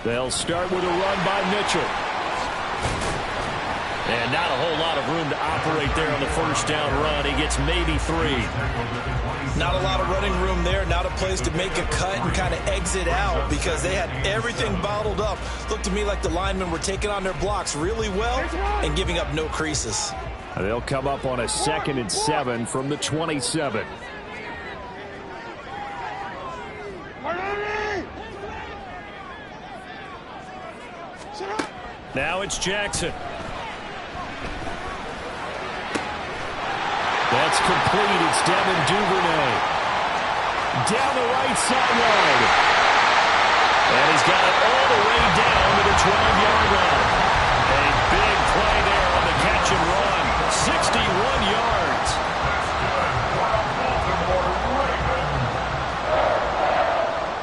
They'll start with a run by Mitchell. And not a whole lot of room to operate there on the first down run. He gets maybe 3. Not a lot of running room there. Not a place to make a cut and kind of exit out because they had everything bottled up. Looked to me like the linemen were taking on their blocks really well and giving up no creases. They'll come up on a 2nd and 7 from the 27. Now it's Jackson. That's complete. It's Devin Duvernay. Down the right sideline. And he's got it all the way down to the 12-yard line. A big play there on the catch and run. 61 yards.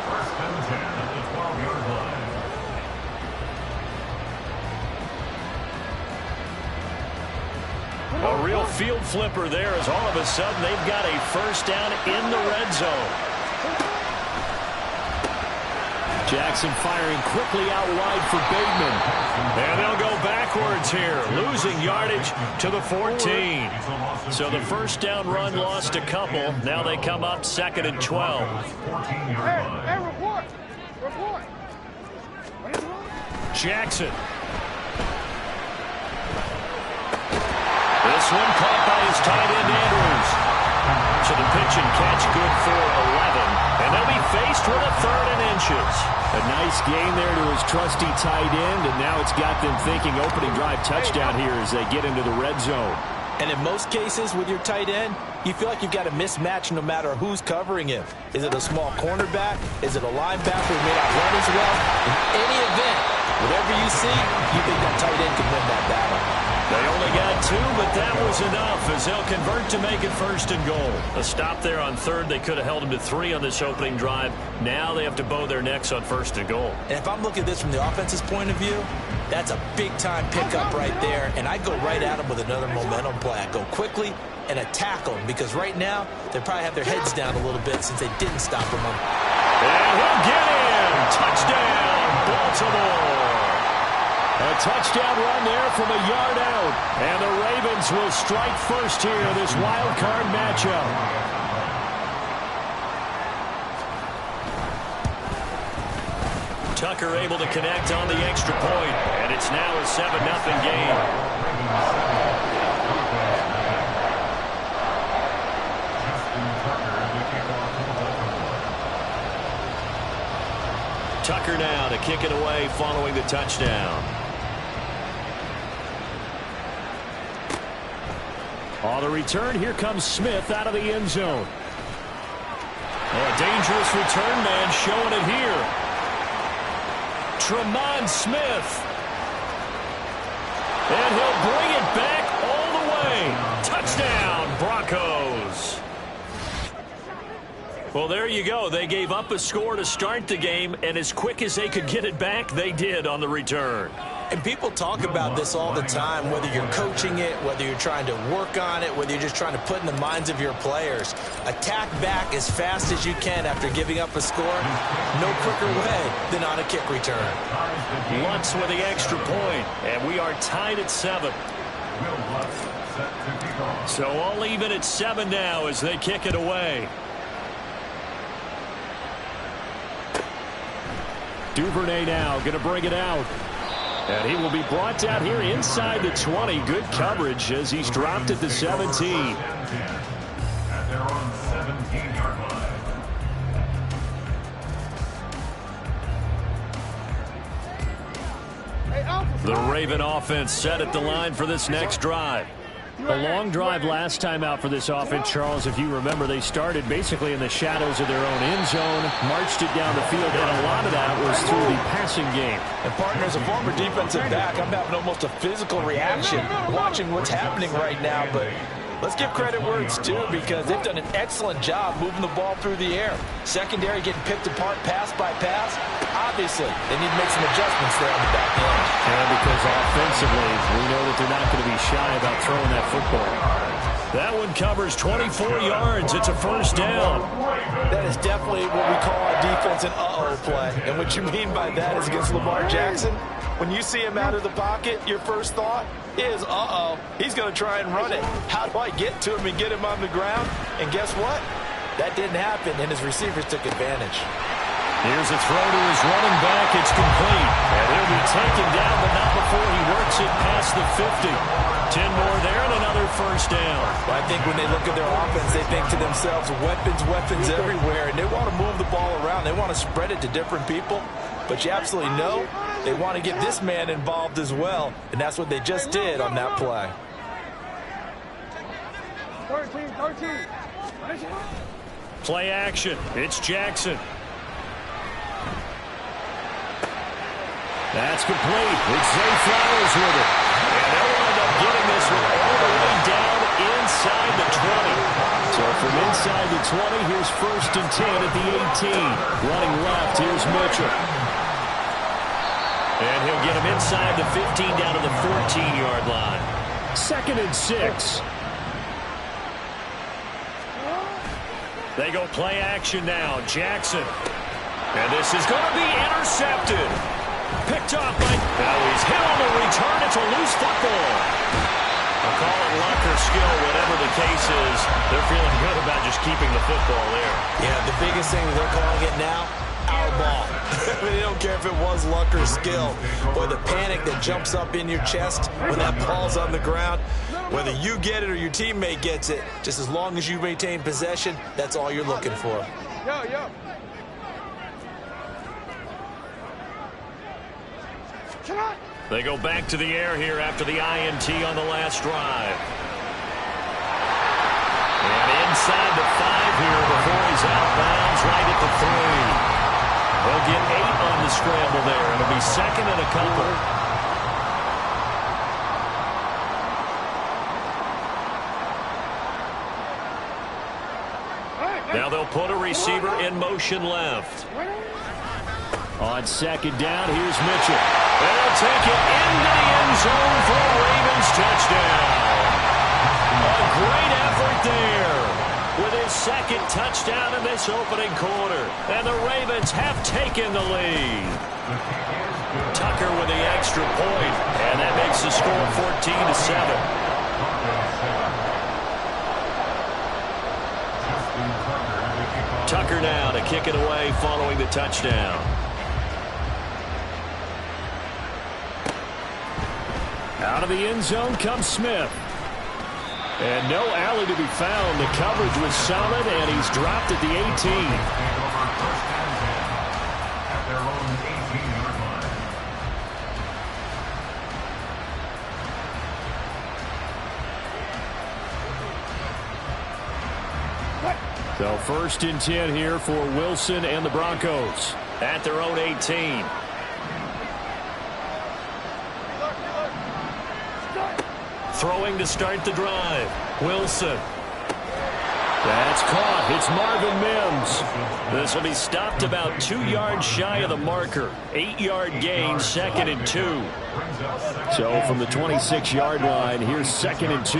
First and 10 at the 12-yard line. A real field flipper there as all of a sudden they've got a first down in the red zone. Jackson firing quickly out wide for Bateman. And they'll go backwards here, losing yardage to the 14. So the first down run lost a couple. Now they come up 2nd and 12. Hey, report. Jackson. This one caught by his tight end, Andrews. So the pitch and catch good for 11. And they'll be faced with a 3rd and inches. A nice gain there to his trusty tight end, and now it's got them thinking opening drive touchdown here as they get into the red zone. And in most cases with your tight end, you feel like you've got a mismatch no matter who's covering him. Is it a small cornerback? Is it a linebacker who may not run as well? In any event, whatever you see, you think that tight end can win that battle. They only got 2, but that was enough as they'll convert to make it 1st and goal. A stop there on 3rd. They could have held him to 3 on this opening drive. Now they have to bow their necks on 1st and goal. And if I'm looking at this from the offense's point of view, that's a big-time pickup right there. And I go right at them with another momentum play. I go quickly and attack them because right now they probably have their heads down a little bit since they didn't stop them. And he'll get in. Touchdown, Baltimore. A touchdown run there from a yard out. And the Ravens will strike first here in this wild card matchup. Tucker able to connect on the extra point. And it's now a 7-0 game. Tucker now to kick it away following the touchdown. On the return, here comes Smith out of the end zone. Oh, a dangerous return man showing it here. Tremont Smith. And he'll bring it back all the way. Touchdown, Broncos. Well, there you go. They gave up a score to start the game, and as quick as they could get it back, they did on the return. And people talk about this all the time, whether you're coaching it, whether you're trying to work on it, whether you're just trying to put in the minds of your players. Attack back as fast as you can after giving up a score. No quicker way than on a kick return. Lutz with the extra point, and we are tied at 7. So all even at 7 now as they kick it away. Duvernay now going to bring it out. And he will be brought down here inside the 20. Good coverage as he's dropped at the 17. At their own 17-yard line. The Raven offense set at the line for this next drive. A long drive last time out for this offense, Charles. If you remember, they started basically in the shadows of their own end zone, marched it down the field, and a lot of that was through the passing game. And partner, as a former defensive back, I'm having almost a physical reaction watching what's happening right now. But let's give credit where it's due because they've done an excellent job moving the ball through the air. Secondary getting picked apart pass by pass. Obviously, they need to make some adjustments there on the back end. Yeah, because offensively, we know that they're not going to be shy about throwing that football. That one covers 24 yards. It's a first down. That is definitely what we call a defense an uh-oh play. And what you mean by that is against Lamar Jackson, when you see him out of the pocket, your first thought is, uh-oh, he's going to try and run it. How do I get to him and get him on the ground? And guess what? That didn't happen, and his receivers took advantage. Here's a throw to his running back. It's complete. And he'll be taken down, but not before he works it past the 50. 10 more there and another first down. Well, I think when they look at their offense, they think to themselves, weapons everywhere, and they want to move the ball around. They want to spread it to different people. But you absolutely know they want to get this man involved as well, and that's what they just did on that play. 13. Play action. It's Jackson. That's complete. It's Zay Flowers with it. And they'll wind up getting this one all the way down inside the 20. So from inside the 20, here's 1st and 10 at the 18. Running left, here's Mitchell. And he'll get him inside the 15 down to the 14-yard line. 2nd and 6. They go play action now. Jackson. And this is going to be intercepted. Picked off by... Now he's hit on the return. It's a loose football. I'll call it luck or skill, whatever the case is. They're feeling good about just keeping the football there. Yeah, the biggest thing they're calling it now, our ball. I mean, they don't care if it was luck or skill. Boy, the panic that jumps up in your chest when that ball's on the ground, whether you get it or your teammate gets it, just as long as you maintain possession, that's all you're looking for. Yo. They go back to the air here after the INT on the last drive. And inside the 5 here before he's out of bounds right at the 3. They'll get 8 on the scramble there. It'll be 2nd and a couple. Now they'll put a receiver in motion left. On 2nd down, here's Mitchell. They'll take it into the end zone for a Ravens touchdown. A great effort there with his 2nd touchdown in this opening quarter. And the Ravens have taken the lead. Tucker with the extra point, and that makes the score 14-7. Tucker now to kick it away following the touchdown. Out of the end zone comes Smith. And no alley to be found. The coverage was solid, and he's dropped at the 18. At their own 18-yard line. So 1st and 10 here for Wilson and the Broncos at their own 18. Throwing to start the drive. Wilson. That's caught. It's Marvin Mims. This will be stopped about 2 yards shy of the marker. 8-yard gain, 2nd and 2. So from the 26-yard line, here's 2nd and 2.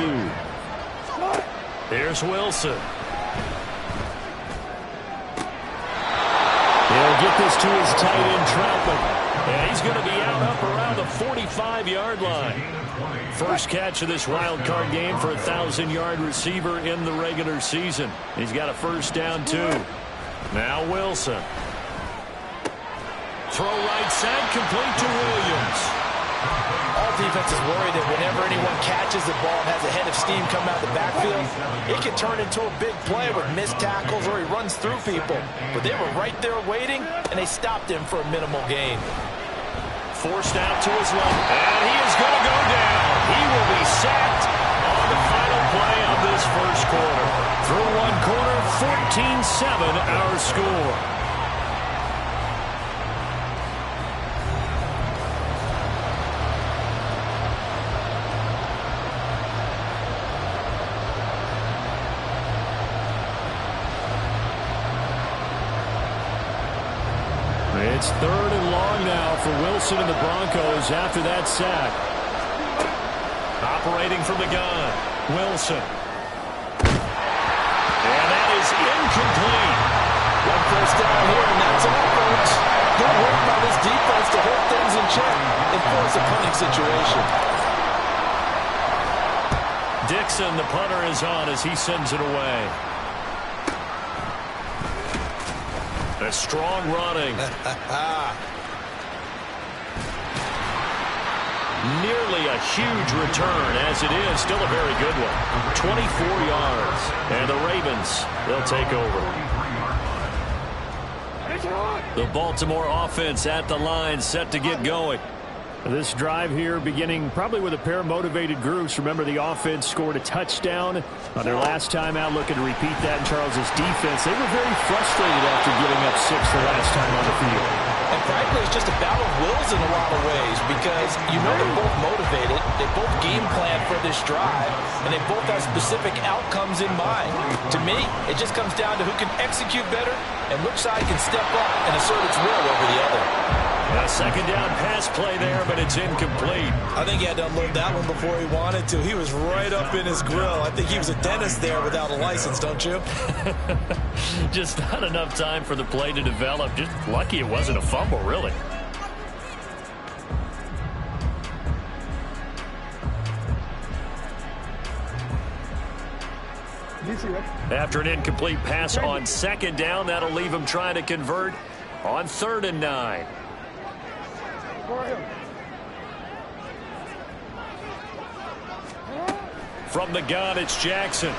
Here's Wilson. He'll get this to his tight end, Troutman. And he's going to be out up around the 45-yard line. First catch of this wild card game for a 1,000-yard receiver in the regular season. He's got a first down, too. Now Wilson. Throw right side, complete to Williams. All defenses worry that whenever anyone catches the ball and has a head of steam come out of the backfield, it can turn into a big play with missed tackles or he runs through people. But they were right there waiting, and they stopped him for a minimal gain. Forced out to his left, and he is going to go down. He will be sacked on the final play of this first quarter. Through one quarter, 14-7 our score. It's 3rd and long now for Wilson and the Broncos after that sack. Operating from the gun, Wilson. incomplete. One first down here, and that's all, folks. Good work by this defense to hold things in check and force a punting situation. Dixon, the punter, is on as he sends it away. A strong running. Nearly a huge return, as it is. Still a very good one. 24 yards. And the Ravens, they'll take over. The Baltimore offense at the line, set to get going. This drive here beginning probably with a pair of motivated groups. Remember, the offense scored a touchdown on their last time out, looking to repeat that in Charles's defense. They were very frustrated after giving up 6 the last time on the field. And frankly, it's just a battle of wills in a lot of ways because you know they're both motivated, they both game plan for this drive, and they both have specific outcomes in mind. To me, it just comes down to who can execute better and which side can step up and assert its will over the other. A second down pass play there, but it's incomplete. I think he had to unload that one before he wanted to. He was right up in his grill. I think he was a dentist there without a license, don't you? Just not enough time for the play to develop. Just lucky it wasn't a fumble, really. After an incomplete pass on second down, that'll leave him trying to convert on 3rd and 9. From the gun, it's Jackson.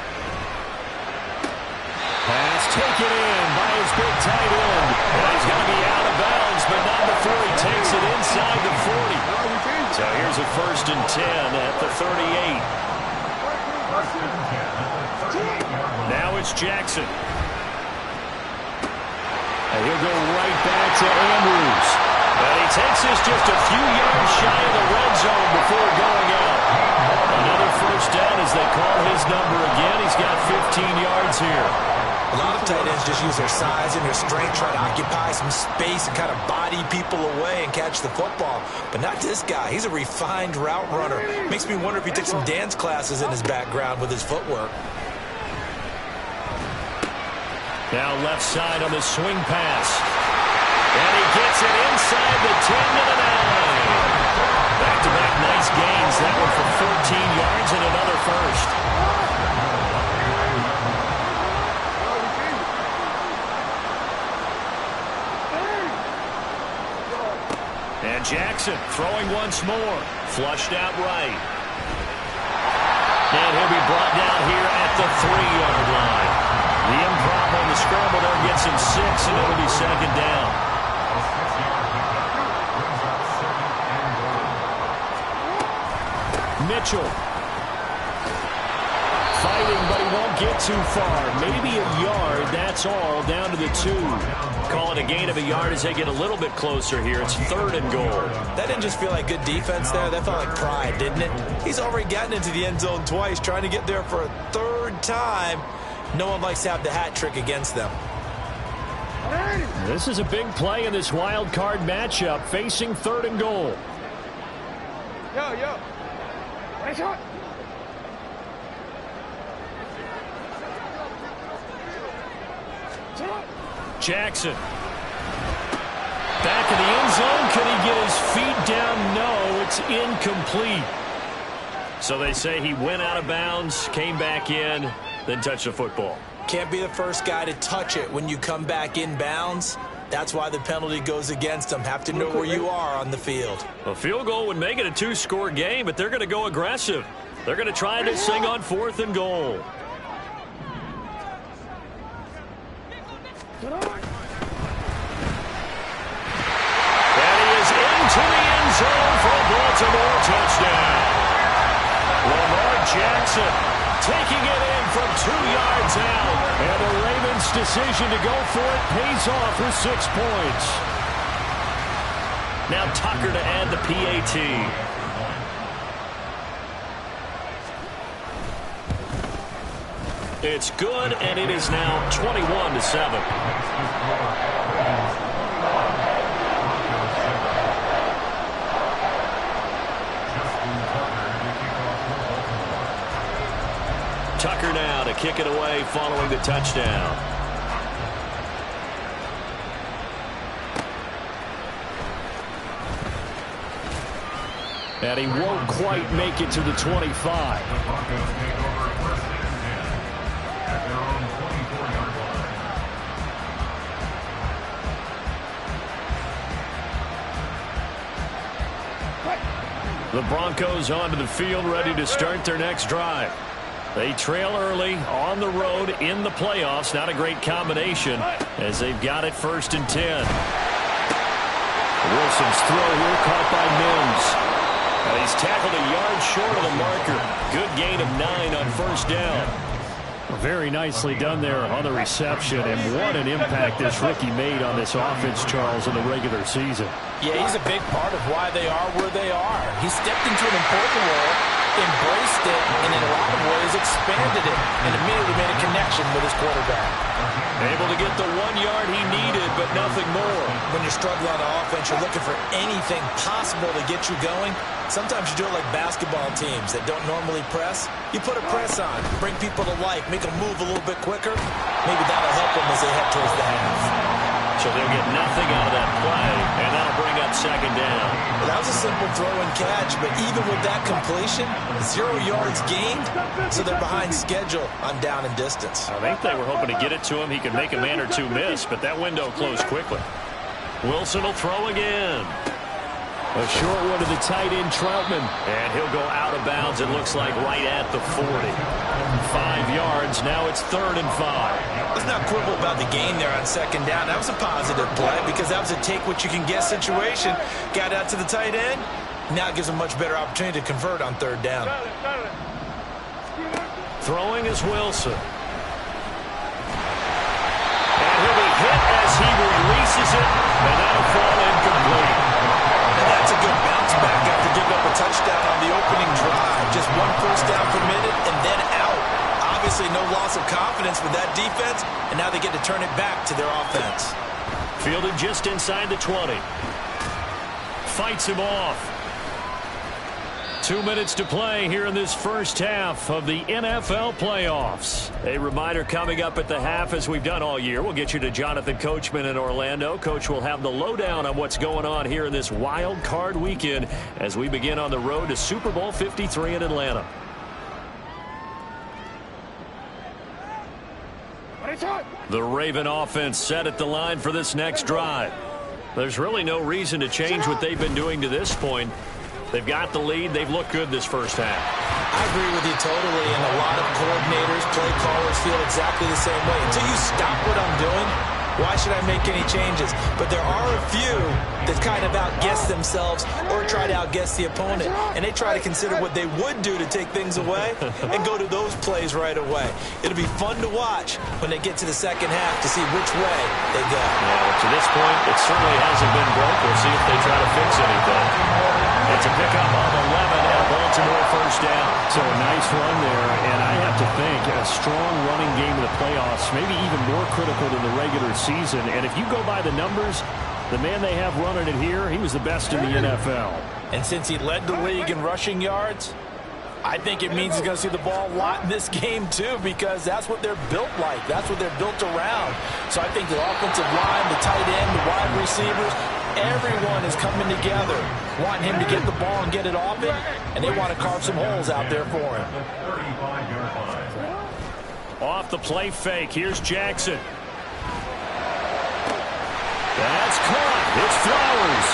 Pass taken in by his big tight end. And he's going to be out of bounds, but not before he takes it inside the 40. So here's a 1st and 10 at the 38. Now it's Jackson. And he'll go right back to Andrews. And he takes this just a few yards shy of the red zone before going out. Another 1st down as they call his number again. He's got 15 yards here. A lot of tight ends just use their size and their strength, try to occupy some space and kind of body people away and catch the football. But not this guy. He's a refined route runner. Makes me wonder if he took some dance classes in his background with his footwork. Now left side on the swing pass. And he gets it inside the 10 to the 9. Back-to-back nice gains. That one for 14 yards and another 1st. And Jackson throwing once more. Flushed out right. And he'll be brought down here at the 3-yard line. The improv on the scramble there gets him 6, and it'll be 2nd down. Mitchell. Fighting, but he won't get too far. Maybe a yard, that's all, down to the 2. Call it a gain of a yard as they get a little bit closer here. It's 3rd and goal. That didn't just feel like good defense there. That felt like pride, didn't it? He's already gotten into the end zone twice, trying to get there for a 3rd time. No one likes to have the hat trick against them. This is a big play in this wild card matchup, facing 3rd and goal. Yo. Nice shot. Jackson. Back in the end zone. Can he get his feet down? No, it's incomplete. So they say he went out of bounds, came back in, then touched the football. Can't be the first guy to touch it when you come back in bounds. That's why the penalty goes against them. Have to know where you are on the field. A field goal would make it a 2-score game, but they're going to go aggressive. They're going to try this thing on 4th and goal. And he is into the end zone for a Baltimore touchdown. Lamar Jackson taking it in from 2 yards out. And the Ravens' decision to go for it pays off with 6 points. Now Tucker to add the PAT. It's good, and it is now 21-7. Tucker now to kick it away following the touchdown. And he won't quite make it to the 25. The Broncos take over first and 10 at their own 24-yard line. The Broncos onto the field, ready to start their next drive. They trail early on the road in the playoffs. Not a great combination as they've got it 1st and 10. Wilson's throw here caught by Mims. And he's tackled a yard short of the marker. Good gain of 9 on 1st down. Very nicely done there on the reception, and what an impact this rookie made on this offense, Charles, in the regular season. Yeah, he's a big part of why they are where they are. He stepped into an important role, embraced it, and in a lot of ways expanded it, and immediately made a connection with his quarterback. Able to get the 1 yard he needed, but nothing more. When you're struggling on offense, you're looking for anything possible to get you going. Sometimes you do it like basketball teams that don't normally press. You put a press on, bring people to life, make them move a little bit quicker. Maybe that'll help them as they head towards the half. So they'll get nothing out of that play, and that'll bring up 2nd down. Well, that was a simple throw and catch, but even with that completion, 0 yards gained, so they're behind schedule on down and distance. I think they were hoping to get it to him. He could make a man or two miss, but that window closed quickly. Wilson will throw again. A short one to the tight end, Troutman. And he'll go out of bounds, it looks like, right at the 40. 5 yards, now it's 3rd and 5. Let's not quibble about the gain there on 2nd down. That was a positive play because that was a take-what-you-can-get situation. Got out to the tight end. Now it gives a much better opportunity to convert on 3rd down. Throwing is Wilson. And he'll be hit as he releases it, and that'll fall incomplete. And that's a good bounce back after giving up a touchdown on the opening drive. Just 1 first down permitted and then out. Obviously no loss of confidence with that defense, and now they get to turn it back to their offense. Fielded just inside the 20. Fights him off. 2 minutes to play here in this first half of the NFL playoffs. A reminder coming up at the half, as we've done all year. We'll get you to Jonathan Coachman in Orlando. Coach will have the lowdown on what's going on here in this wild card weekend as we begin on the road to Super Bowl 53 in Atlanta. The Raven offense set at the line for this next drive. There's really no reason to change what they've been doing to this point. They've got the lead. They've looked good this first half. I agree with you totally, and a lot of coordinators, play callers feel exactly the same way. Until you stop what I'm doing, why should I make any changes? But there are a few that kind of outguess themselves or try to outguess the opponent, and they try to consider what they would do to take things away and go to those plays right away. It'll be fun to watch when they get to the second half to see which way they go. Yeah, to this point, it certainly hasn't been broke. We'll see if they try to fix anything. It's a pickup on 11 and Baltimore 1st down. So a nice run there, and I have to think a strong running game in the playoffs, maybe even more critical than the regular season. And if you go by the numbers, the man they have running it here, he was the best in the NFL. And since he led the league in rushing yards, I think it means he's going to see the ball a lot in this game, too, because that's what they're built like. That's what they're built around. So I think the offensive line, the tight end, the wide receivers, everyone is coming together, wanting him to get the ball and get it off him, and they want to carve some holes out there for him. Off the play fake, here's Jackson. That's caught. It's Flowers.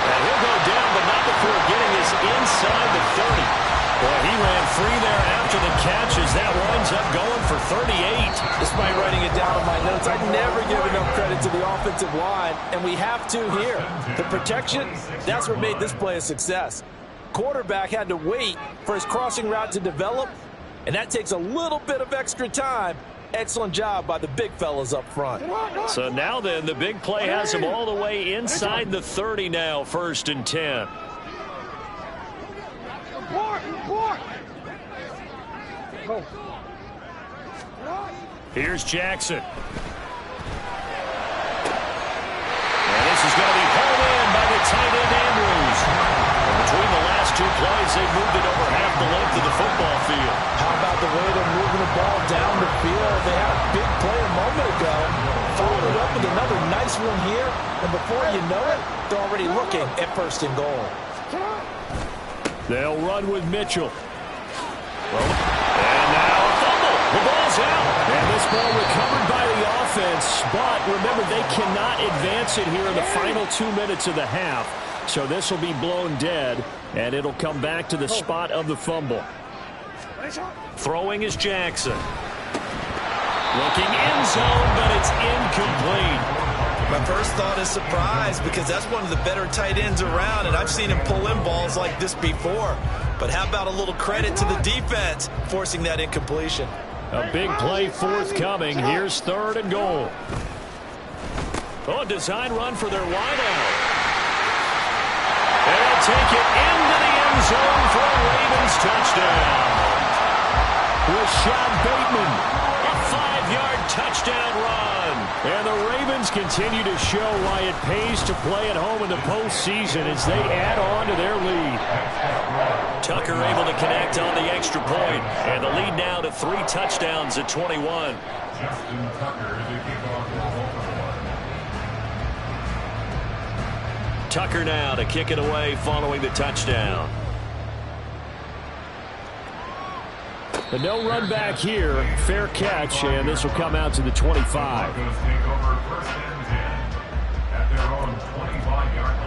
And he'll go down, but not before getting his inside the 30. Boy, he ran free there after the catch as that winds up going for 38. Despite writing it down in my notes, I never give enough credit to the offensive line, and we have to here. The protection, that's what made this play a success. Quarterback had to wait for his crossing route to develop, and that takes a little bit of extra time. Excellent job by the big fellas up front. So now then, the big play has him all the way inside the 30 now, 1st and 10. Here's Jackson. And this is going to be pulled in by the tight end Andrews. And between the last 2 plays, they've moved it over half the length of the football field. How about the way they're moving the ball down the one here, and before you know it, they're already looking at 1st and goal. They'll run with Mitchell. And now a fumble. The ball's out. And this ball recovered by the offense. But remember, they cannot advance it here in the final 2 minutes of the half. So this will be blown dead, and it'll come back to the spot of the fumble. Throwing is Jackson. Looking end zone, but it's incomplete. My first thought is surprise, because that's one of the better tight ends around, and I've seen him pull in balls like this before. But how about a little credit to the defense forcing that incompletion? A big play forthcoming. Here's 3rd and goal. Oh, a design run for their wideout. They'll take it into the end zone for a Ravens touchdown. Rashad Bateman, a 5-yard touchdown run. And the Ravens continue to show why it pays to play at home in the postseason as they add on to their lead. Tucker able to connect on the extra point, and the lead now to 3 touchdowns at 21. Justin Tucker is a kickoff for Baltimore. Tucker now to kick it away following the touchdown. The no run back here, fair catch, and this will come out to the 25. Broncos take over 1st and 10 at their own 25-yard line.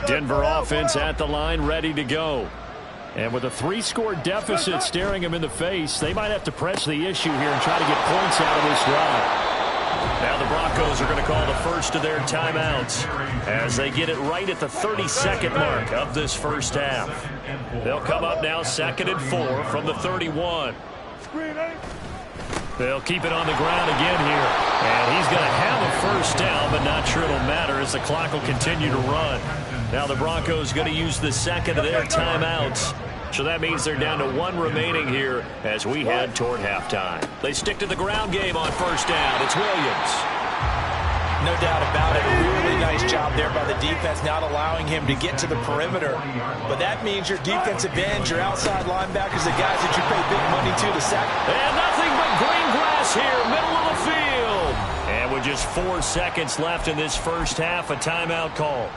Denver offense at the line, ready to go. And with a 3-score deficit staring them in the face, they might have to press the issue here and try to get points out of this drive. Now the Broncos are going to call the first of their timeouts as they get it right at the 32nd mark of this first half. They'll come up now 2nd and 4 from the 31. They'll keep it on the ground again here. And he's going to have a first down, but not sure it'll matter as the clock will continue to run. Now the Broncos going to use the 2nd of their timeouts. So that means they're down to 1 remaining here as we head toward halftime. They stick to the ground game on first down. It's Williams. No doubt about it. A really nice job there by the defense, not allowing him to get to the perimeter. But that means your defensive ends, your outside linebackers, the guys that you pay big money to sack. And nothing but green grass here, middle of the field. And with just 4 seconds left in this first half, a timeout call.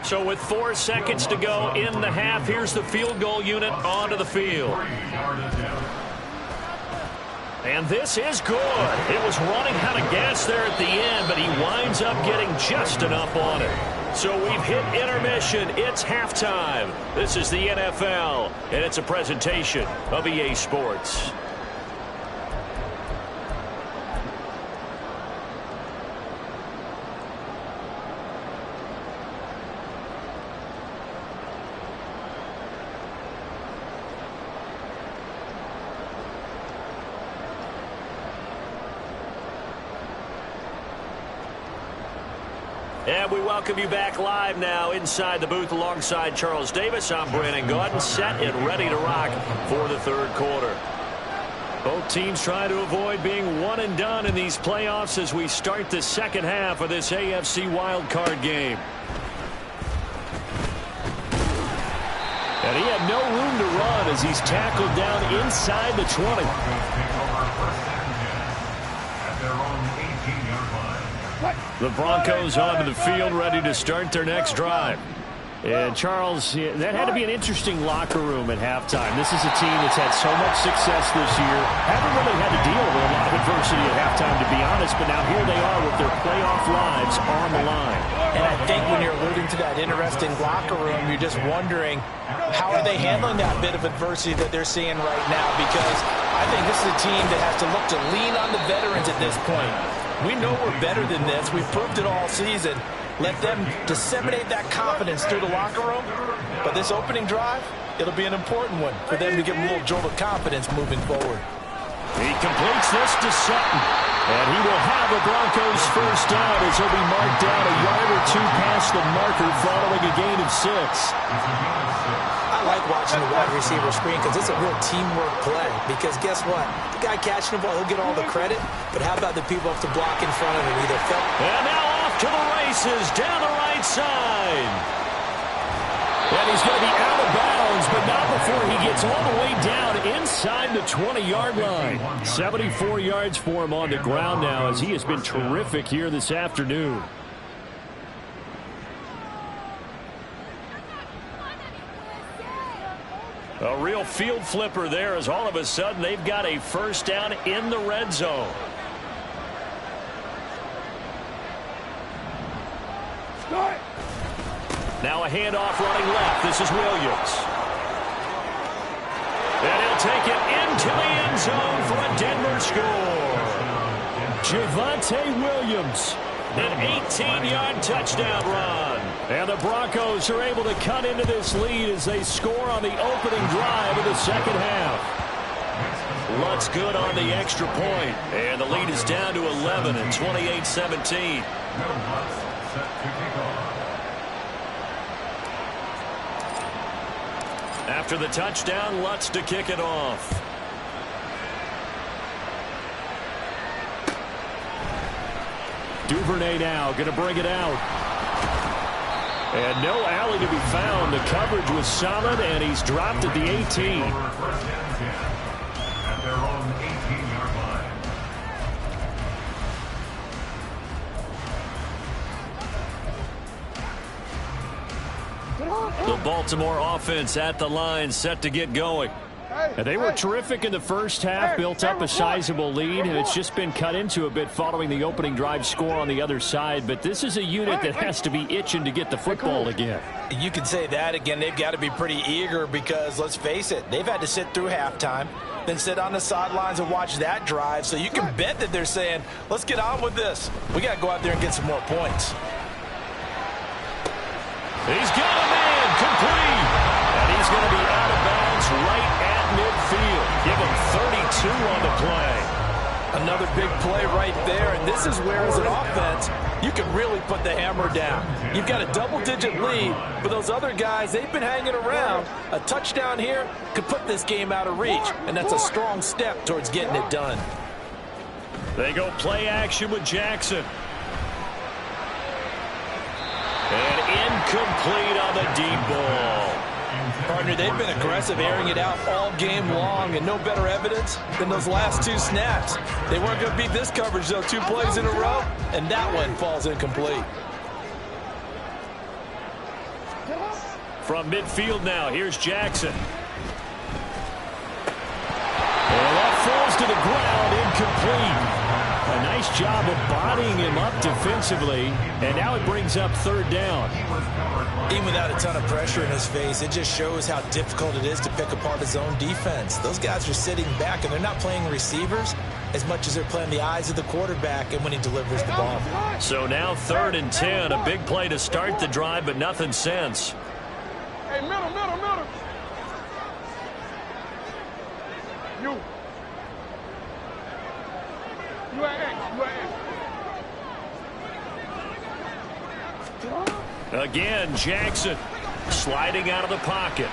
So with 4 seconds to go in the half, here's the field goal unit onto the field. And this is good. It was running out of gas there at the end, but he winds up getting just enough on it. So we've hit intermission. It's halftime. This is the NFL, and it's a presentation of EA Sports. And we welcome you back live now inside the booth alongside Charles Davis. I'm Brandon Gaudin, set and ready to rock for the 3rd quarter. Both teams trying to avoid being one and done in these playoffs as we start the 2nd half of this AFC wildcard game. And he had no room to run as he's tackled down inside the 20. The Broncos onto the field, ready to start their next drive. And, Charles, that had to be an interesting locker room at halftime. This is a team that's had so much success this year. Haven't really had to deal with a lot of adversity at halftime, to be honest, but now here they are with their playoff lives on the line. And I think when you're alluding to that interesting locker room, you're just wondering how are they handling that bit of adversity that they're seeing right now, because I think this is a team that has to look to lean on the veterans at this point. We know we're better than this. We've proved it all season. Let them disseminate that confidence through the locker room. But this opening drive, it'll be an important one for them to give them a little jolt of confidence moving forward. He completes this to Sutton. And he will have a Broncos first down as he'll be marked down a yard or 2 past the marker following a gain of 6. I like watching the wide receiver screen because it's a real teamwork play. Because guess what? The guy catching the ball, he'll get all the credit. But how about the people up to block in front of him? Either fell. And now off to the races down the right side. And he's going to be out of bounds, but not before he gets all the way down inside the 20-yard line. 74 yards for him on the ground now, as he has been terrific here this afternoon. A real field flipper there, as all of a sudden they've got a first down in the red zone. Now a handoff running left. This is Williams. And he'll take it into the end zone for a Denver score. Javonte Williams, an 18-yard touchdown run. And the Broncos are able to cut into this lead as they score on the opening drive of the second half. Lutz good on the extra point. And the lead is down to 11 at 28-17. After the touchdown, Lutz to kick it off. Duvernay now going to bring it out. And no alley to be found. The coverage was solid, and he's dropped at the 18. At their own 18-yard line. The Baltimore offense at the line, set to get going. And they were terrific in the first half, built up a sizable lead, and it's just been cut into a bit following the opening drive score on the other side. But this is a unit that has to be itching to get the football again. You can say that again. They've got to be pretty eager because, let's face it, they've had to sit through halftime, then sit on the sidelines and watch that drive. So you can bet that they're saying, let's get on with this. We got to go out there and get some more points. He's got a man complete. And he's going to be out of bounds right at midfield. Give him 32 on the play. Another big play right there. And this is where, as an offense, you can really put the hammer down. You've got a double-digit lead, but those other guys, they've been hanging around. A touchdown here could put this game out of reach, and that's a strong step towards getting it done. They go play action with Jackson. And incomplete on the deep ball. Partner, they've been aggressive, airing it out all game long, and no better evidence than those last two snaps. They weren't going to beat this coverage, though, 2 plays in a row, and that one falls incomplete. From midfield now, here's Jackson. And that falls to the ground, incomplete. A nice job of bodying him up defensively, and now it brings up third down. Even without a ton of pressure in his face, it just shows how difficult it is to pick apart his own defense. Those guys are sitting back, and they're not playing receivers as much as they're playing the eyes of the quarterback and when he delivers the ball. So now 3rd and 10, a big play to start the drive, but nothing since. Hey, middle. You Again, Jackson sliding out of the pocket.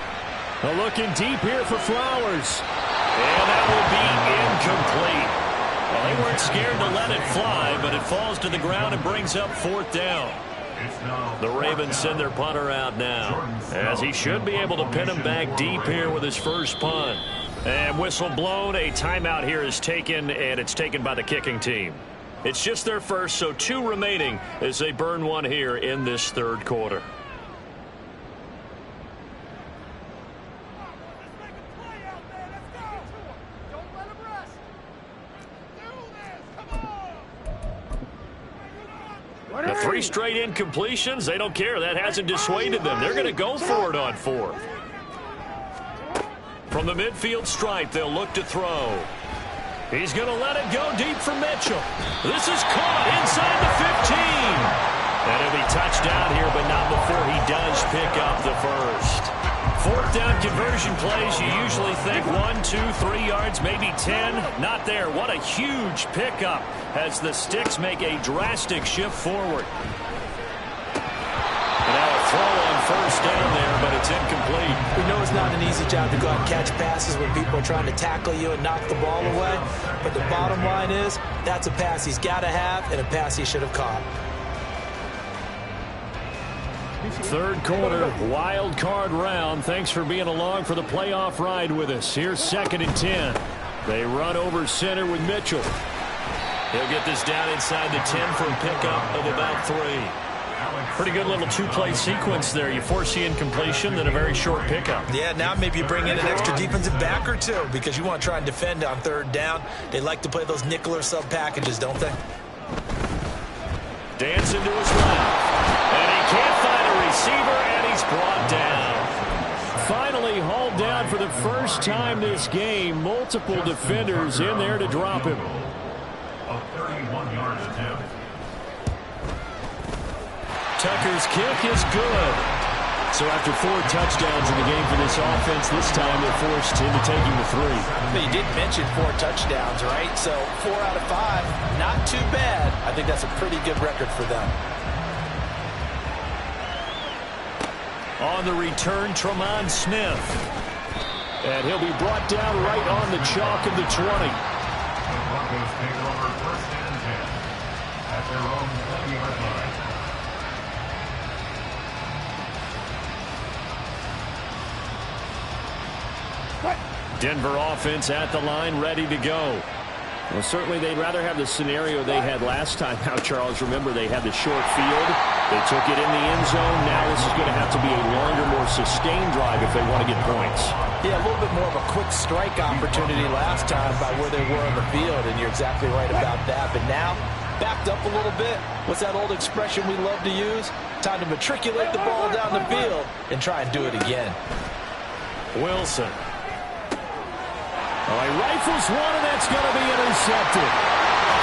Looking deep here for Flowers. And that will be incomplete. Well, they weren't scared to let it fly, but it falls to the ground and brings up 4th down. The Ravens send their punter out now, as he should be able to pin him back deep here with his first punt. And whistle blown, a timeout here is taken, and it's taken by the kicking team. It's just their first, so 2 remaining as they burn one here in this 3rd quarter. The 3 straight incompletions, they don't care. That hasn't dissuaded them. They're going to go for it on 4th. From the midfield stripe, they'll look to throw. He's going to let it go deep for Mitchell. This is caught inside the 15. And it'll be touchdown here, but not before he does pick up the first. 4th down conversion plays, you usually think 1, 2, 3 yards, maybe 10. Not there. What a huge pickup as the Sticks make a drastic shift forward. And now a throw on 1st down there, but it's incomplete. We know it's not an easy job to go out and catch passes when people are trying to tackle you and knock the ball away. But the bottom line is, that's a pass he's got to have and a pass he should have caught. Third quarter, wild card round. Thanks for being along for the playoff ride with us. Here's 2nd and 10. They run over center with Mitchell. He'll get this down inside the 10 for a pickup of about 3. Pretty good little two-play sequence there. You force the incompletion, then a very short pickup. Yeah, now maybe you bring in an extra defensive back or two because you want to try and defend on 3rd down. They like to play those nickel or sub packages, don't they? Dancing to his left. And he can't find a receiver, and he's brought down. Finally hauled down for the first time this game. Multiple defenders in there to drop him. A 31-yard attempt. Tucker's kick is good. So after 4 touchdowns in the game for this offense, this time they're forced into taking the 3. But you did mention 4 touchdowns, right? So 4 out of 5, not too bad. I think that's a pretty good record for them. On the return, Tremont Smith. And he'll be brought down right on the chalk of the 20. The Broncos take over 1st and 10 at their own 20-yard line. Denver offense at the line, ready to go. Well, certainly they'd rather have the scenario they had last time out, Charles. Remember, they had the short field. They took it in the end zone. Now this is going to have to be a longer, more sustained drive if they want to get points. Yeah, a little bit more of a quick strike opportunity last time by where they were on the field, and you're exactly right about that. But now, backed up a little bit. What's that old expression we love to use? Time to matriculate the ball down the field and try and do it again. Wilson. Oh, he rifles one, and that's going to be intercepted.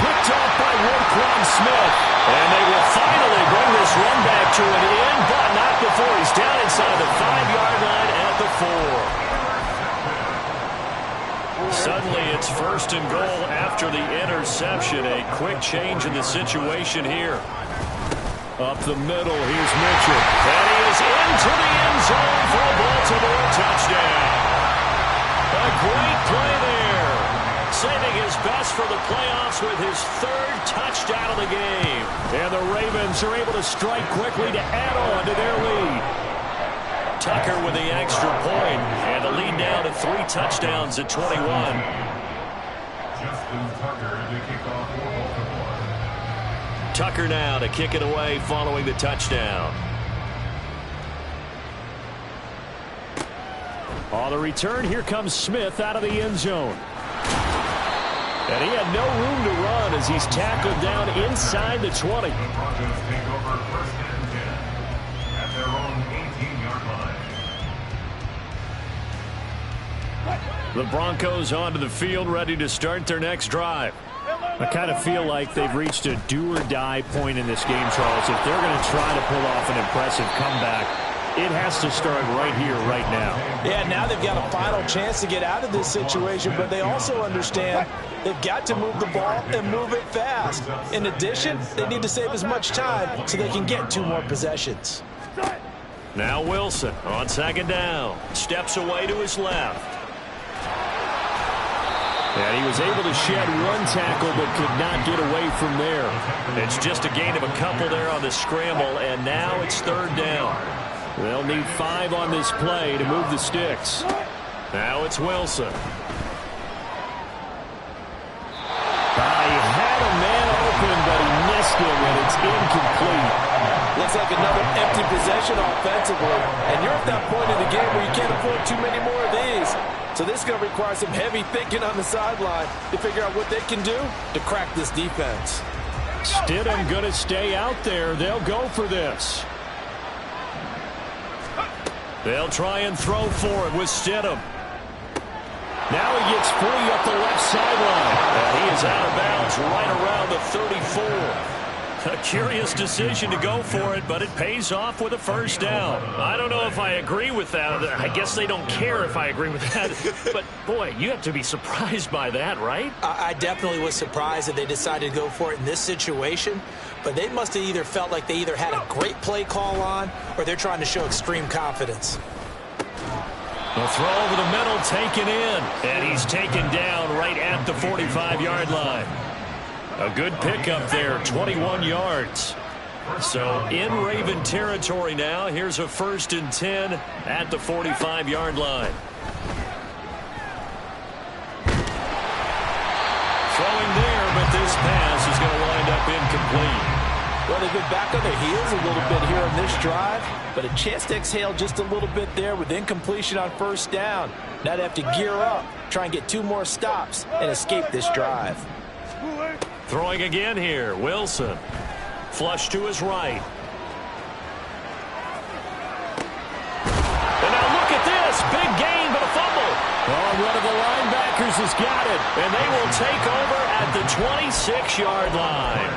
Picked off by Roquan Smith. And they will finally bring this run back to an end, but not before he's down inside the 5-yard line at the 4. Suddenly it's 1st and goal after the interception. A quick change in the situation here. Up the middle, here's Mitchell. And he is into the end zone for a Baltimore touchdown. A great play there. Saving his best for the playoffs with his 3rd touchdown of the game. And the Ravens are able to strike quickly to add on to their lead. Tucker with the extra point, and the lead down to 3 touchdowns at 21. Justin Tucker to kick off for Baltimore. Tucker now to kick it away following the touchdown. On the return, here comes Smith out of the end zone. And he had no room to run as he's tackled down inside the 20. The Broncos take over 1st and 10 at their own 18-yard line. The Broncos onto the field, ready to start their next drive. I kind of feel like they've reached a do-or-die point in this game, Charles. If they're going to try to pull off an impressive comeback, it has to start right here, right now. Yeah, now they've got a final chance to get out of this situation, but they also understand they've got to move the ball and move it fast. In addition, they need to save as much time so they can get 2 more possessions. Now Wilson on 2nd down. Steps away to his left. And he was able to shed 1 tackle but could not get away from there. It's just a gain of a couple there on the scramble, and now it's 3rd down. They'll need 5 on this play to move the sticks. Now it's Wilson. He had a man open, but he missed him, and it's incomplete. Looks like another empty possession offensively, and you're at that point in the game where you can't afford too many more of these. So this is going to require some heavy thinking on the sideline to figure out what they can do to crack this defense. Stidham going to stay out there. They'll go for this. They'll try and throw for it with Stidham. Now he gets free up the left sideline. And he is out of bounds right around the 34. A curious decision to go for it, but it pays off with a 1st down. I don't know if I agree with that. I guess they don't care if I agree with that. But, boy, you have to be surprised by that, right? I definitely was surprised that they decided to go for it in this situation, but they must have either felt like they either had a great play call on or they're trying to show extreme confidence. The throw over the middle taken in, and he's taken down right at the 45-yard line. A good pickup there, 21 yards. So in Raven territory now. Here's a 1st and 10 at the 45-yard line. Throwing there, but this pass is going to wind up incomplete. Well, they've been back on their heels a little bit here on this drive, but a chance to exhale just a little bit there with incompletion on 1st down. Now they have to gear up, try and get 2 more stops, and escape this drive. Throwing again here, Wilson. Flush to his right. And now look at this. Big gain, but a fumble. Oh, one of the linebackers has got it. And they will take over at the 26-yard line.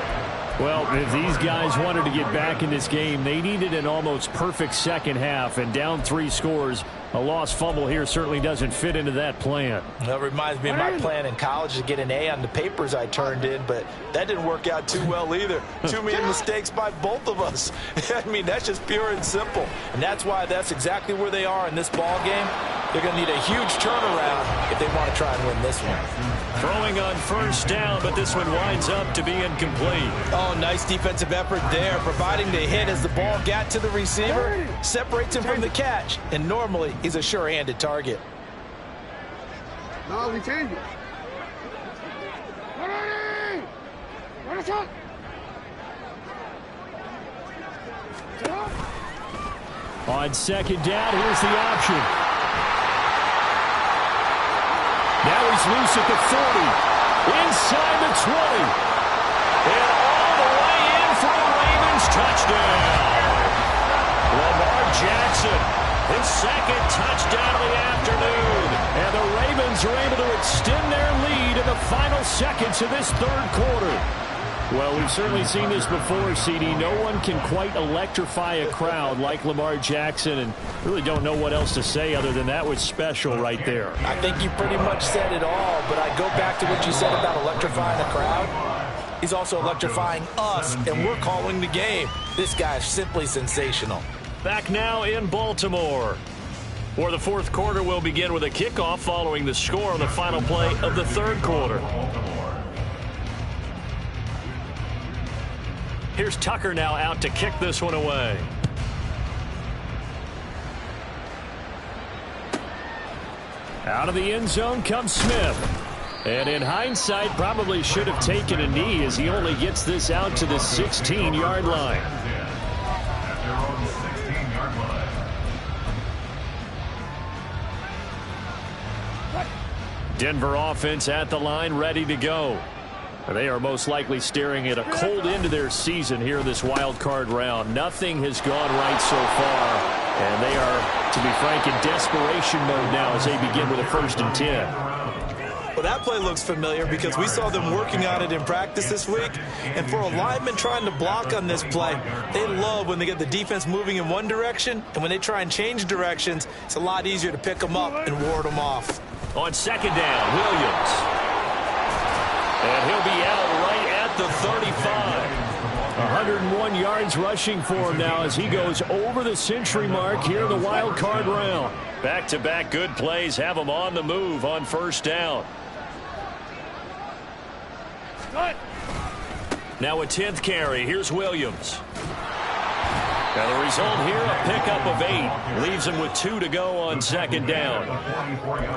Well, if these guys wanted to get back in this game, they needed an almost perfect second half, and down 3 scores. A lost fumble here certainly doesn't fit into that plan. That reminds me of my plan in college to get an A on the papers I turned in, but that didn't work out too well either. Too many mistakes by both of us. I mean, that's just pure and simple. And that's why that's exactly where they are in this ball game. They're going to need a huge turnaround if they want to try and win this one. Throwing on 1st down, but this one winds up to be incomplete. Oh, nice defensive effort there, providing the hit as the ball got to the receiver, separates him from the catch, and normally he's a sure-handed target. No, we change it. On 2nd down, here's the option. Now he's loose at the 40, inside the 20, and all the way in for the Ravens touchdown. Lamar Jackson, his 2nd touchdown of the afternoon, and the Ravens are able to extend their lead in the final seconds of this 3rd quarter. Well, we've certainly seen this before, CD. No one can quite electrify a crowd like Lamar Jackson, and really don't know what else to say other than that was special right there. I think you pretty much said it all, but I go back to what you said about electrifying a crowd. He's also electrifying us, and we're calling the game. This guy is simply sensational. Back now in Baltimore, where the 4th quarter will begin with a kickoff following the score on the final play of the 3rd quarter. Here's Tucker now out to kick this one away. Out of the end zone comes Smith. And in hindsight, probably should have taken a knee as he only gets this out to the 16-yard line. At their own 16-yard line. Denver offense at the line, ready to go. They are most likely staring at a cold end to their season here in this wild card round. Nothing has gone right so far, and they are, to be frank, in desperation mode now as they begin with a 1st and 10. Well, that play looks familiar because we saw them working on it in practice this week. And for a lineman trying to block on this play, they love when they get the defense moving in one direction, and when they try and change directions, it's a lot easier to pick them up and ward them off. On 2nd down, Williams. And he'll be out right at the 35. 101 yards rushing for him now as he goes over the century mark here in the wild card round. Back-to-back good plays have him on the move on 1st down. Now a 10th carry. Here's Williams. And the result here, a pickup of 8. Leaves him with 2 to go on 2nd down.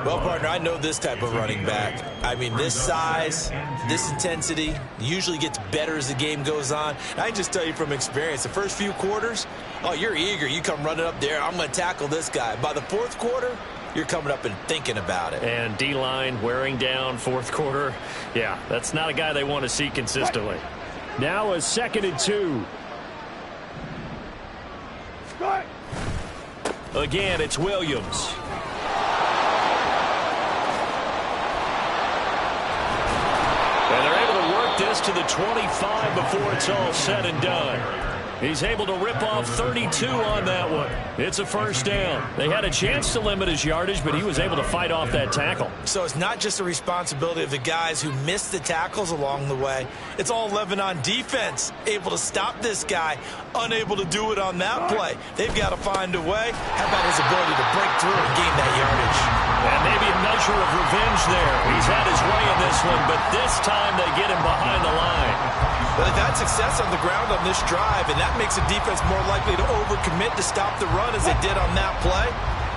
Well, partner, I know this type of running back. I mean, this size, this intensity usually gets better as the game goes on. And I can just tell you from experience, the first few quarters, oh, you're eager. You come running up there, I'm going to tackle this guy. By the 4th quarter, you're coming up and thinking about it. And D-line wearing down 4th quarter. Yeah, that's not a guy they want to see consistently. Now a 2nd and 2. Again, it's Williams. And they're able to work this to the 25 before it's all said and done. He's able to rip off 32 on that one. It's a 1st down. They had a chance to limit his yardage, but he was able to fight off that tackle. So it's not just the responsibility of the guys who missed the tackles along the way. It's all 11 on defense, able to stop this guy, unable to do it on that play. They've got to find a way. How about his ability to break through and gain that yardage? And maybe a measure of revenge there. He's had his way in this one, but this time they get him behind the line. But they've had success on the ground on this drive, and that makes the defense more likely to overcommit to stop the run as they did on that play.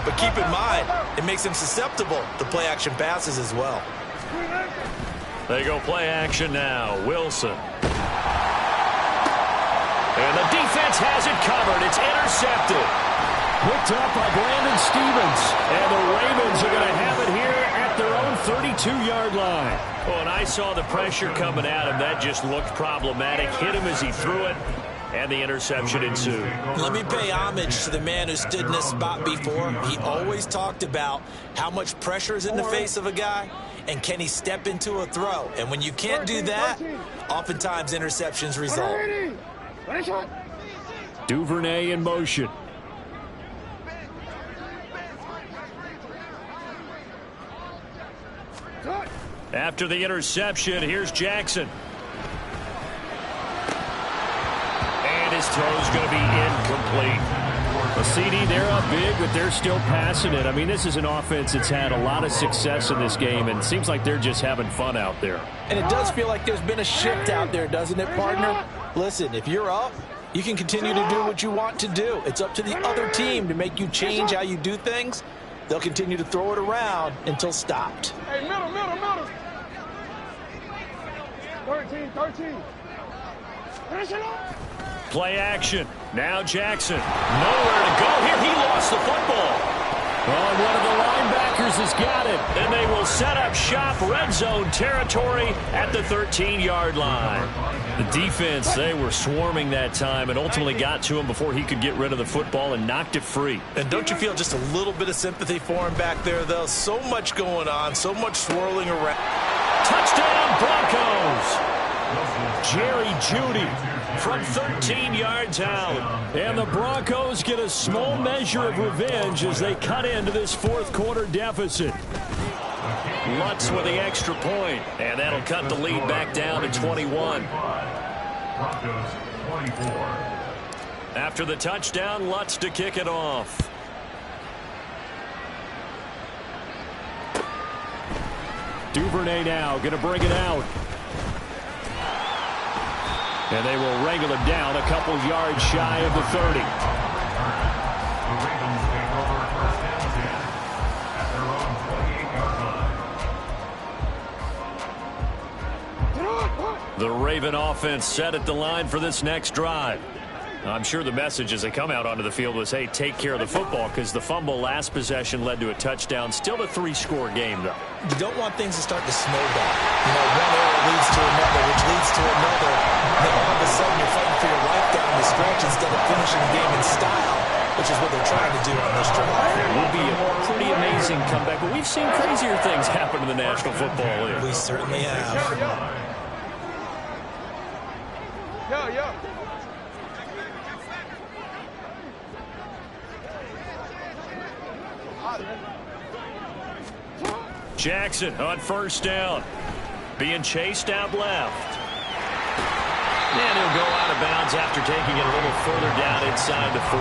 But keep in mind, it makes them susceptible to play-action passes as well. They go play action now. Wilson. And the defense has it covered. It's intercepted. Picked up by Brandon Stevens. And the Ravens are going to have it here at their own 32-yard line. Oh, and I saw the pressure coming at him. That just looked problematic. Hit him as he threw it. And the interception ensued. Let me pay homage to the man who stood in this spot before. He always talked about how much pressure is in the face of a guy and can he step into a throw. And when you can't do that, oftentimes interceptions result. Duvernay in motion. After the interception, here's Jackson. And his throw's going to be incomplete. A CD, they're up big, but they're still passing it. I mean, this is an offense that's had a lot of success in this game, and it seems like they're just having fun out there. And it does feel like there's been a shift out there, doesn't it, partner? Listen, if you're up, you can continue to do what you want to do. It's up to the other team to make you change how you do things. They'll continue to throw it around until stopped. Hey, middle. 13. Finish it up. Play action. Now Jackson. Nowhere to go here. He lost the football. Oh, and one of the linebackers has got it. And they will set up shop, red zone territory at the 13-yard line. The defense, they were swarming that time and ultimately got to him before he could get rid of the football and knocked it free. And don't you feel just a little bit of sympathy for him back there, though? So much going on, so much swirling around. Touchdown, Broncos! Jerry Jeudy from 13 yards out. And the Broncos get a small measure of revenge as they cut into this fourth quarter deficit. Lutz with the extra point, and that'll cut the lead back down to 21. Broncos 24. After the touchdown, Lutz to kick it off. Duvernay now going to bring it out. And they will wrangle him down a couple yards shy of the 30. The Ravens take over first and 10 at their own 28-yard line. The Raven offense set at the line for this next drive. I'm sure the message as they come out onto the field was, hey, take care of the football, because the fumble last possession led to a touchdown. Still a 3-score game, though. You don't want things to start to snowball. You know, one error leads to another, which leads to another. Then all of a sudden you're fighting for your life down the stretch instead of finishing the game in style, which is what they're trying to do on this drive. It will be a pretty amazing comeback, but we've seen crazier things happen in the National Football League. We certainly have. Yo. Jackson on first down. Being chased out left. And he'll go out of bounds after taking it a little further down inside the 40.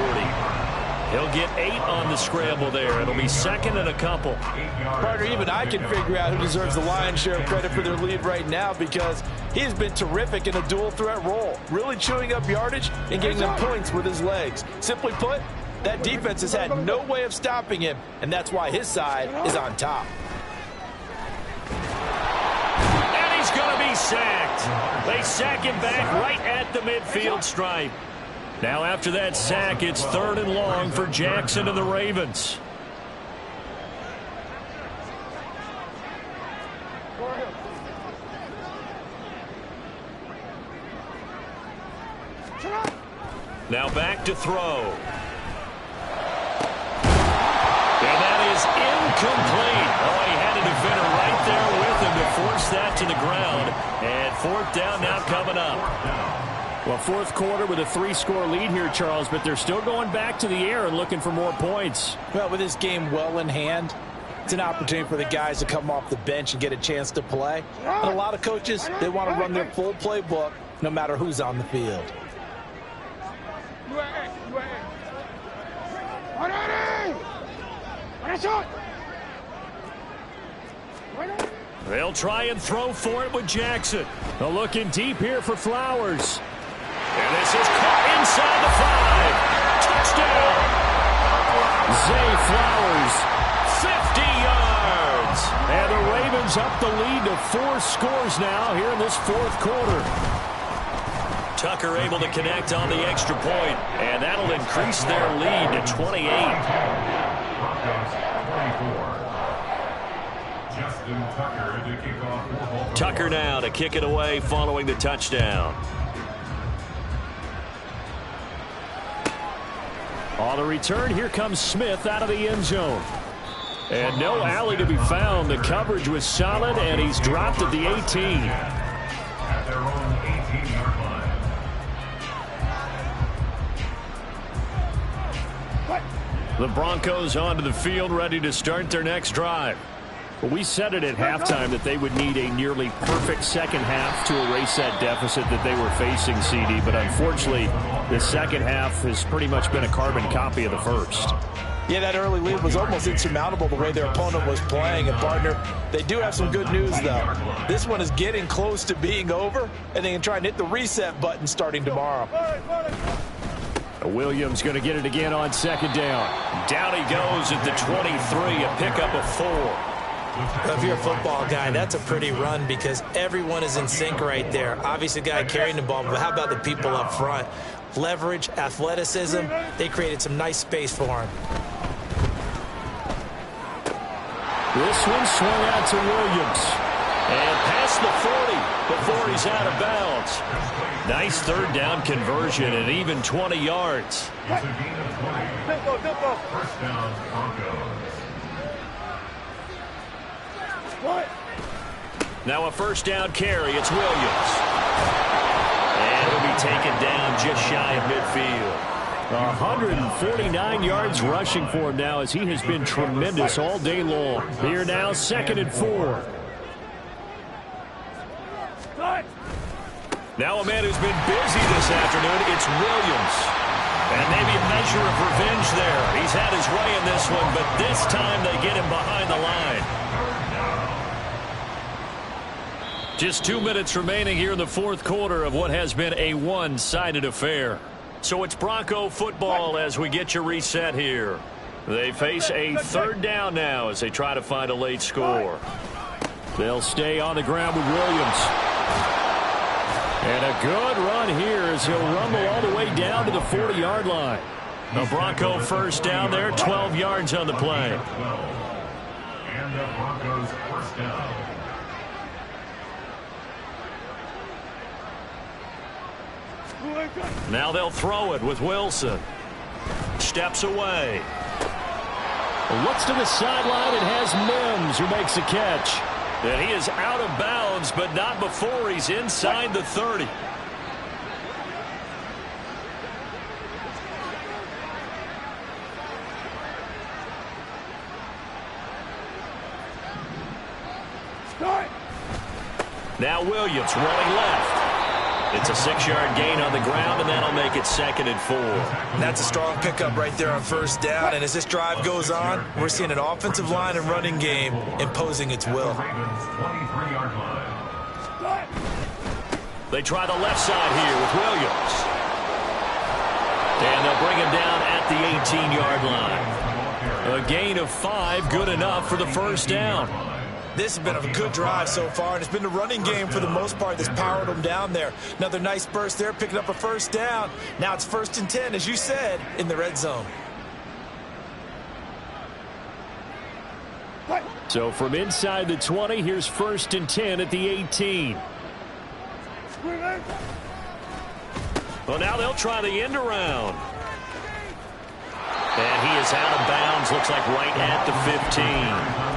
He'll get 8 on the scramble there. It'll be second and a couple. Partner, even I can figure out who deserves the lion's share of credit for their lead right now, because he has been terrific in a dual threat role, really chewing up yardage and getting them points with his legs. Simply put, that defense has had no way of stopping him, and that's why his side is on top. And he's going to be sacked. They sack him back right at the midfield stripe. Now after that sack, it's 3rd and long for Jackson and the Ravens. Now back to throw. And that is incomplete. Oh, he had a defender right there with him to force that to the ground. And 4th down now coming up. Well, fourth quarter with a 3-score lead here, Charles, but they're still going back to the air and looking for more points. Well, with this game well in hand, it's an opportunity for the guys to come off the bench and get a chance to play. And a lot of coaches, they want to run their full playbook no matter who's on the field. They'll try and throw for it with Jackson. Looking deep here for Flowers. And this is caught inside the 5. Touchdown. Zay Flowers, 50 yards. And the Ravens up the lead to 4 scores now here in this fourth quarter. Tucker able to connect on the extra point, and that'll increase their lead to 28. Tucker now to kick it away following the touchdown. On the return, here comes Smith out of the end zone. And no alley to be found. The coverage was solid, and he's dropped at the 18. At their own 18-yard line. The Broncos onto the field, ready to start their next drive. We said it at halftime that they would need a nearly perfect second half to erase that deficit that they were facing, CD. But unfortunately, the second half has pretty much been a carbon copy of the first. Yeah, that early lead was almost insurmountable the way their opponent was playing. And, partner, they do have some good news, though. This one is getting close to being over, and they can try and hit the reset button starting tomorrow. Williams going to get it again on second down. Down he goes at the 23, a pickup of 4. If you're a football guy, that's a pretty run because everyone is in sync right there. Obviously, the guy carrying the ball, but how about the people up front? Leverage, athleticism, they created some nice space for him. This one swung out to Williams. And past the 40 before he's out of bounds. Nice third down conversion and even 20 yards. It's a gain of 20. First down, Broncos. Now a first down carry. It's Williams. And he'll be taken down just shy of midfield. 149 yards rushing for him now as he has been tremendous all day long. Here now, 2nd and 4. Now a man who's been busy this afternoon, it's Williams. And maybe a measure of revenge there. He's had his way in this one, but this time they get him behind the line. Just 2 minutes remaining here in the fourth quarter of what has been a one-sided affair. So it's Bronco football as we get your reset here. They face a third down now as they try to find a late score. They'll stay on the ground with Williams. And a good run here as he'll rumble all the way down to the 40-yard line. The Bronco first down there, 12 yards on the play. And the Broncos first down. Now they'll throw it with Wilson. Steps away. Looks to the sideline and has Mims who makes a catch. And he is out of bounds, but not before he's inside the 30. Now Williams running left. It's a 6-yard gain on the ground, and that'll make it 2nd and 4. That's a strong pickup right there on first down. And as this drive goes on, we're seeing an offensive line and running game imposing its will. They try the left side here with Williams. And they'll bring him down at the 18-yard line. A gain of 5, good enough for the first down. This has been a good drive so far, and it's been the running game for the most part that's powered them down there. Another nice burst there, picking up a first down. Now it's 1st and 10, as you said, in the red zone. So from inside the 20, here's 1st and 10 at the 18. Well, now they'll try the end around. And he is out of bounds, looks like right at the 15.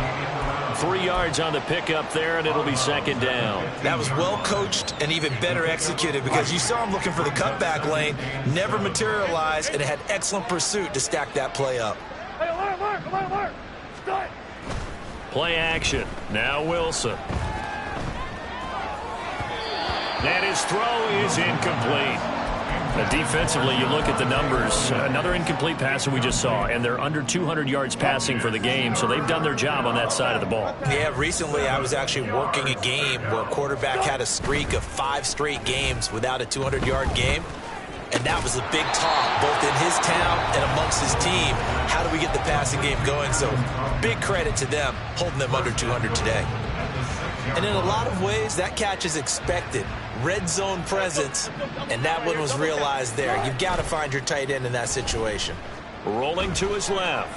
3 yards on the pickup there, and it'll be 2nd down. That was well coached and even better executed because you saw him looking for the cutback lane, never materialized, and had excellent pursuit to stack that play up. Play action. Now Wilson. And his throw is incomplete. Defensively, you look at the numbers. Another incomplete pass that we just saw, and they're under 200 yards passing for the game, so they've done their job on that side of the ball. Yeah, recently I was actually working a game where a quarterback had a streak of 5 straight games without a 200-yard game, and that was a big talk, both in his town and amongst his team. How do we get the passing game going? So big credit to them, holding them under 200 today. And in a lot of ways, that catch is expected. Red zone presence, and that one was realized there. You've got to find your tight end in that situation. Rolling to his left.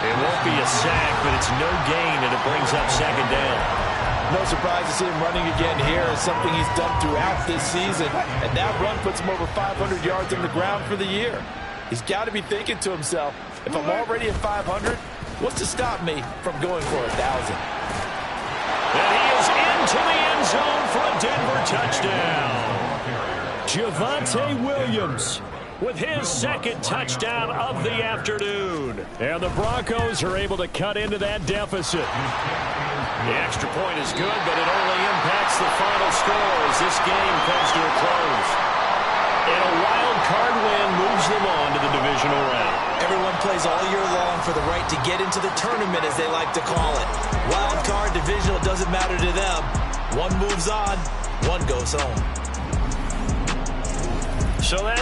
It won't be a sack, but it's no gain, and it brings up second down. No surprise to see him running again here. It's something he's done throughout this season, and that run puts him over 500 yards on the ground for the year. He's got to be thinking to himself, if I'm already at 500, what's to stop me from going for 1,000? And he is into the end zone for a Denver touchdown. Javonte Williams with his second touchdown of the afternoon. And the Broncos are able to cut into that deficit. The extra point is good, but it only impacts the final score as this game comes to a close. And a wild card win moves them on to the divisional round. Everyone plays all year long for the right to get into the tournament, as they like to call it. Wild card, divisional, doesn't matter to them. One moves on, one goes home. So that